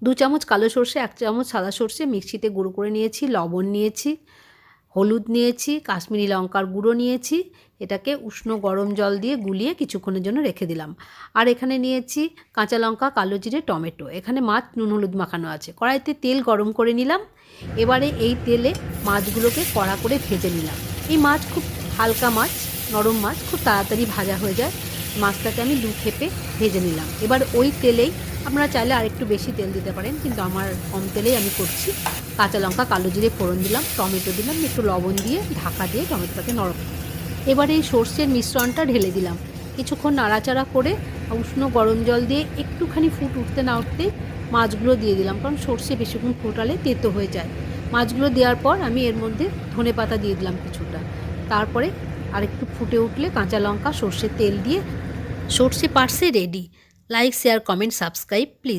2 চামচ কালো সর্ষে, 1 চামচ সাদা সর্ষে মিক্সিতে গুঁড়ো করে নিয়েছি, লবণ নিয়েছি, হলুদ নিয়েছি, কাশ্মীরি লঙ্কার গুঁড়ো নিয়েছি। এটাকে উষ্ণ গরম জল দিয়ে গুলিয়ে কিছুক্ষণের জন্য রেখে দিলাম। আর এখানে নিয়েছি কাঁচা লঙ্কা, কালো জিরে, টমেটো। এখানে মাছ নুন হলুদ মাখানো আছে। কড়াইতে তেল গরম করে নিলাম। এবারে এই তেলে মাছগুলোকে কড়া করে ভেজে নিলাম। এই মাছ খুব হালকা মাছ, নরম মাছ, খুব তাড়াতাড়ি ভাজা হয়ে যায়। মাছটাকে আমি 2 খেপে ভেজে নিলাম। এবার ওই তেলেই আপনারা চাইলে আরেকটু বেশি তেল দিতে পারেন, কিন্তু আমার কম তেলেই আমি করছি। কাঁচা লঙ্কা, কালো জিরে ফোড়ন দিলাম, টমেটো দিলাম, একটু লবণ দিয়ে ঢাকা দিয়ে টমেটোটাকে নরম। এবারে এই সর্ষের মিশ্রণটা ঢেলে দিলাম। কিছুক্ষণ নাড়াচাড়া করে উষ্ণ গরম জল দিয়ে একটুখানি ফুট উঠতে না উঠতেই মাছগুলো দিয়ে দিলাম, কারণ সর্ষে বেশিক্ষণ ফোটালে তেতো হয়ে যায়। মাছগুলো দেওয়ার পর আমি এর মধ্যে ধনেপাতা দিয়ে দিলাম কিছুটা। তারপরে আরেকটু ফুটে উঠলে কাঁচা লঙ্কা, সর্ষের তেল দিয়ে সর্ষে পার্সে ready. Like, share, comment, subscribe please.